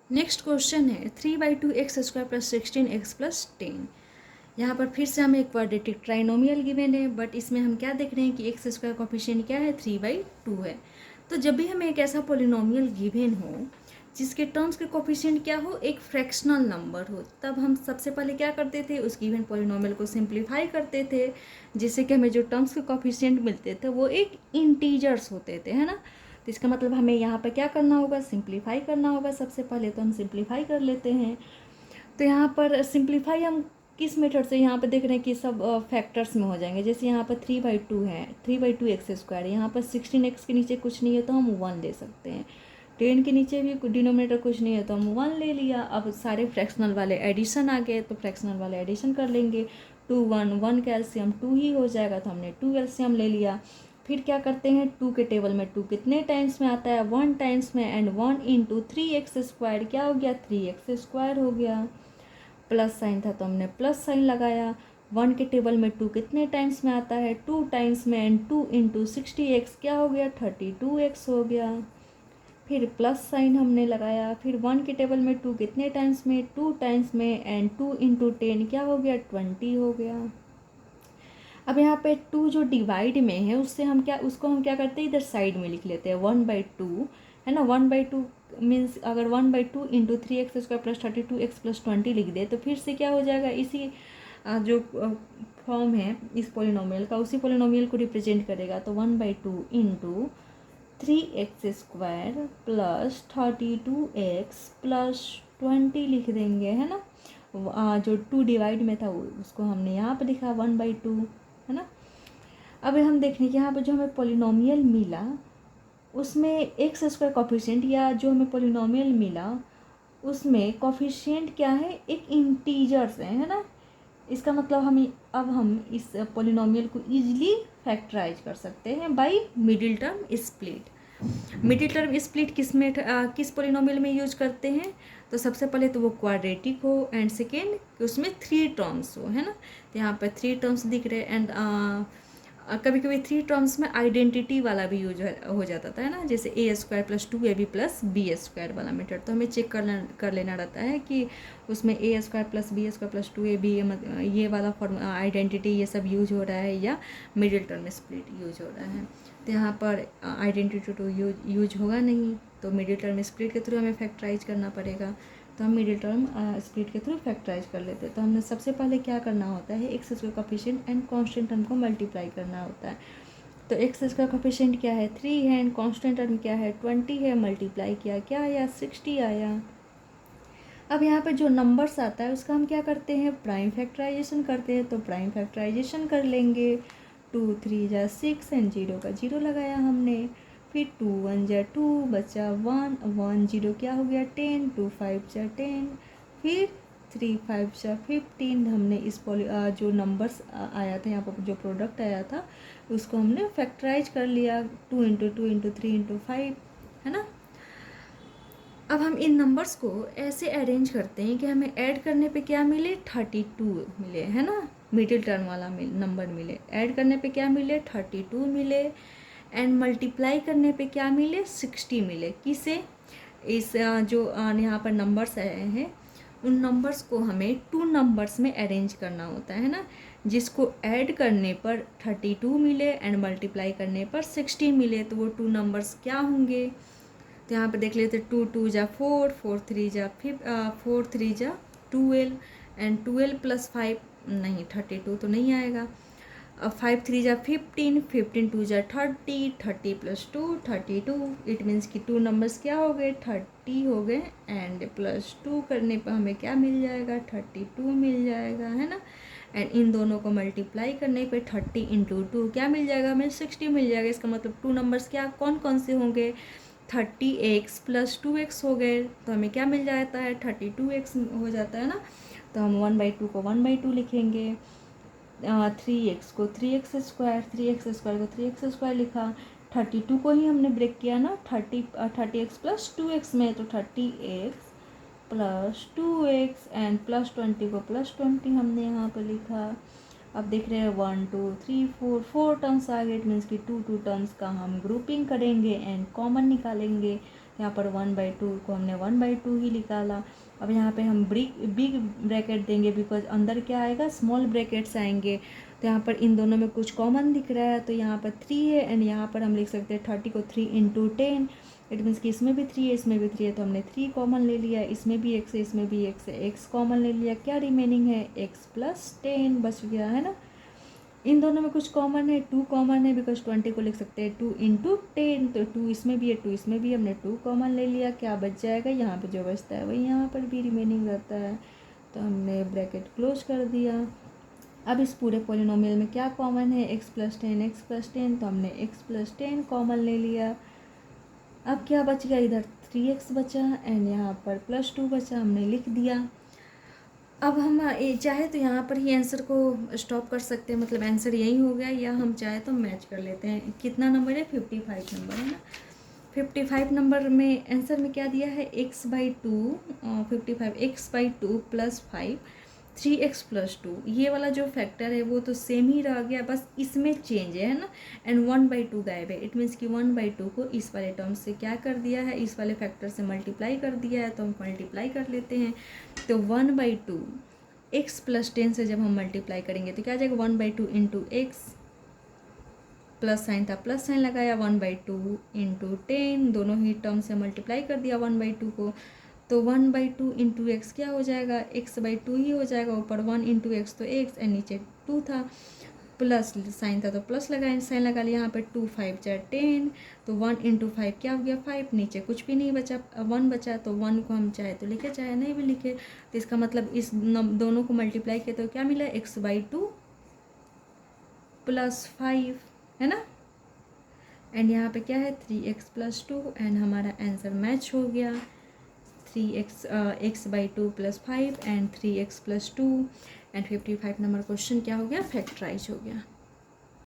Next question है 3/2x² plus 16x+10। यहाँ पर फिर से हमें एक क्वाड्रेटिक ट्राइनोमियल गिवन है, बट इसमें हम क्या देख रहे हैं कि एक्स स्क्वायर कोफिशिएंट क्या है 3/2 है। तो जब भी हमें एक ऐसा पोलिनोमियल गिवन हो जिसके टर्म्स के कोफिशिएंट क्या हो, एक फ्रैक्शनल नंबर हो, तब हम सबसे पहले क्या करते थे, उस गिवन पोलिनोमियल को सिंप्लीफाई करते थे, जिससे कि हमें जो टर्म्स के कोफिशिएंट मिलते थे वो एक इंटीजर्स होते थे, है ना। तो इसका मतलब हमें यहाँ पर क्या करना होगा, सिंप्लीफाई करना होगा। सबसे पहले तो हम सिंप्लीफाई कर लेते हैं। तो यहाँ पर सिंप्लीफाई हम किस मेथड से, यहाँ पर देख रहे हैं कि सब फैक्टर्स में हो जाएंगे। जैसे यहाँ पर 3/2 है, 3/2x², यहाँ पर 16x के नीचे कुछ नहीं है तो हम 1 ले सकते हैं। 10 के नीचे भी डिनोमिनेटर कुछ नहीं है तो हम 1 ले लिया। अब सारे फ्रैक्शनल वाले एडिशन आ गए तो फ्रैक्शनल वाले एडिशन कर लेंगे। 2 1 1 का एलसीएम 2 ही हो जाएगा, तो हमने 2 एलसीएम ले लिया। फिर क्या करते हैं, 2 के टेबल में 2 कितने टाइम्स में आता है, 1 टाइम्स में, एंड 1 इंटू 3x² क्या हो गया, 3x² हो गया। प्लस साइन था तो हमने प्लस साइन लगाया। 1 के टेबल में 2 कितने टाइम्स में आता है, 2 टाइम्स में, एंड 2 इंटू 60x क्या हो गया, 32x हो गया। फिर प्लस साइन हमने लगाया। फिर 1 के टेबल में 2 कितने टाइम्स में, 2 टाइम्स में, एंड 2 इंटू 10 क्या हो गया, 20 हो गया। अब यहाँ पे 2 जो डिवाइड में है उससे हम क्या, उसको हम क्या करते हैं, इधर साइड में लिख लेते हैं 1/2, है ना। 1/2 मीन्स अगर 1/2 into 3x² plus 32x plus 20 लिख दे तो फिर से क्या हो जाएगा, इसी जो फॉर्म है इस पोलिनोमियल का, उसी पोलिनोमियल को रिप्रेजेंट करेगा। तो 1/2 into 3x² plus 32x plus 20 लिख देंगे, है ना। जो 2 डिवाइड में था उसको हमने यहाँ पर लिखा 1/2, है ना। अब हम देख रहे हैं कि यहाँ पर जो हमें पोलिनोमियल मिला उसमें x² कोफिशिएंट, या जो हमें पोलिनोमियल मिला उसमें कोफिशिएंट क्या है, एक इंटीजर्स है ना। इसका मतलब हम इस पोलिनोमियल को इजीली फैक्टराइज कर सकते हैं by middle term split. Middle term split किस पोलिनोमियल में यूज करते हैं, तो सबसे पहले तो वो क्वाड्रेटिक हो, एंड सेकेंड कि उसमें 3 टर्म्स हो, है ना। तो यहाँ पर 3 टर्म्स दिख रहे हैं, एंड कभी कभी 3 टर्म्स में आइडेंटिटी वाला भी यूज हो जाता था, है ना। जैसे a² plus 2ab plus b² वाला मेथड, तो हमें चेक कर लेना रहता है कि उसमें a² plus b² plus 2ab ये वाला फॉर्म आइडेंटिटी ये सब यूज हो रहा है या मिडिल टर्म स्प्लिट यूज हो रहा है। तो यहाँ पर आइडेंटिटी तो यूज होगा नहीं, तो मिडिल टर्म स्प्लिट के थ्रू हमें फैक्टराइज करना पड़ेगा। तो हम मिडिल टर्म स्प्लिट के थ्रू फैक्टराइज कर लेते हैं। तो हमने सबसे पहले क्या करना होता है, x² coefficient and constant term को मल्टीप्लाई करना होता है। तो x² कोफिशिएंट क्या है, 3 है, एंड कांस्टेंट टर्म क्या है, 20 है। मल्टीप्लाई किया, क्या आया, 60 आया। अब यहाँ पर जो नंबर्स आता है उसका हम क्या करते हैं, प्राइम फैक्टराइजेशन करते हैं। तो प्राइम फैक्टराइजेशन कर लेंगे। 2 3 जा 6 एंड 0 का 0 लगाया हमने। फिर 2 1 जा 2 बचा 1 1 0 क्या हो गया 10, 2 5 जा 10, फिर 3 5 जा 15। हमने इस जो नंबर्स आया था यहाँ पर, जो प्रोडक्ट आया था उसको हमने फैक्टराइज कर लिया। 2 इंटू 2 इंटू 3 इंटू 5, है ना। अब हम इन नंबर्स को ऐसे अरेंज करते हैं कि हमें ऐड करने पे क्या मिले, 32 मिले, है ना। मिडिल टर्म वाला नंबर मिले, ऐड करने पे क्या मिले, 32 मिले, एंड मल्टीप्लाई करने पे क्या मिले, 60 मिले। किसे, इस जो यहाँ पर नंबर्स आए हैं उन नंबर्स को हमें 2 नंबर्स में अरेंज करना होता है ना। जिसको ऐड करने पर 32 मिले एंड मल्टीप्लाई करने पर 60 मिले, तो वो 2 नंबर्स क्या होंगे। तो यहाँ पे देख लेते, 2 2 जा 4, 4 3 जा 12, एंड 12 प्लस 5 नहीं, 32 तो नहीं आएगा। अब 5 3 जा 15, 15 2 जा 30, 30 प्लस 2 32। इट मीन्स कि 2 नंबर्स क्या हो गए, 30 हो गए, एंड प्लस 2 करने पर हमें क्या मिल जाएगा, 32 मिल जाएगा, है ना। एंड इन दोनों को मल्टीप्लाई करने पे 30 इंटू 2 क्या मिल जाएगा, हमें 60 मिल जाएगा। इसका मतलब 2 नंबर्स क्या कौन कौन से होंगे, 30x प्लस 2x हो गए, तो हमें क्या मिल जाता है, 32x हो जाता है ना। तो हम 1/2 को 1/2 लिखेंगे, 3x को 3x² को 3x² लिखा। 32 को ही हमने ब्रेक किया ना 30x प्लस 2x में, तो 30x plus 2x and plus 20 को प्लस 20 हमने यहाँ पर लिखा। अब देख रहे हैं 1 2 3 4 टर्म्स आ गए। इट मीन्स कि 2 टर्म्स का हम ग्रुपिंग करेंगे एंड कॉमन निकालेंगे। यहाँ पर 1/2 को हमने 1/2 ही निकाला। अब यहाँ पे हम बिग ब्रैकेट देंगे बिकॉज अंदर क्या आएगा, स्मॉल ब्रैकेट्स आएंगे। तो यहाँ पर इन दोनों में कुछ कॉमन दिख रहा है, तो यहाँ पर 3 है एंड यहाँ पर हम लिख सकते हैं 30 को 3 × 10। इट मीन्स कि इसमें भी 3 है, इसमें भी 3 है, तो हमने 3 कॉमन ले लिया। इसमें भी x है, इसमें भी x है, x कॉमन ले लिया। क्या रिमेनिंग है, x + 10 बच गया है ना। इन दोनों में कुछ कॉमन है, 2 कॉमन है बिकॉज 20 को लिख सकते हैं 2 × 10, तो 2 इसमें भी है, 2 इसमें भी, हमने 2 कॉमन ले लिया। क्या बच जाएगा, यहाँ पे जो बचता है वही यहाँ पर भी रिमेनिंग रहता है, तो हमने ब्रैकेट क्लोज कर दिया। अब इस पूरे पॉलिनोमियल में क्या कॉमन है, x + 10, x + 10, तो हमने x + 10 कॉमन ले लिया। अब क्या बच गया, इधर 3x बचा एंड यहाँ पर +2 बचा, हमने लिख दिया। अब हम चाहे तो यहाँ पर ही आंसर को स्टॉप कर सकते हैं, मतलब आंसर यही हो गया, या हम चाहे तो मैच कर लेते हैं। कितना नंबर है, 55 नंबर है ना। 55 नंबर में आंसर में क्या दिया है, x/2, 55 x/2 + 5 3x + 2, ये वाला जो फैक्टर है वो तो सेम ही रह गया, बस इसमें चेंज है ना। एंड 1/2 गायब है, इट मीन्स कि 1/2 को इस वाले टर्म से क्या कर दिया है, इस वाले फैक्टर से मल्टीप्लाई कर दिया है, तो हम मल्टीप्लाई कर लेते हैं। तो 1/2 x + 10 से जब हम मल्टीप्लाई करेंगे तो क्या आ जाएगा, 1/2 × x, प्लस साइन था, प्लस साइन लगाया, 1/2 × 10, दोनों ही टर्म से मल्टीप्लाई कर दिया 1/2 को, तो 1/2 × x क्या हो जाएगा, x/2 ही हो जाएगा। ऊपर 1 × x तो x एंड नीचे 2 था, प्लस साइन था तो प्लस लगाया, साइन लगा लिया। यहाँ पे 2 × 5 = 10, तो 1 × 5 क्या हो गया, 5, नीचे कुछ भी नहीं बचा, 1 बचा, तो 1 को हम चाहे तो लिखे चाहे नहीं भी लिखे, तो इसका मतलब इस दोनों को मल्टीप्लाई किया तो क्या मिला, x/2 + 5 है ना। एंड यहाँ पे क्या है, 3x + 2 एंड हमारा आंसर मैच हो गया। x/2 + 5 and 3x + 2 and 55 number question क्या हो गया, फैक्टराइज हो गया।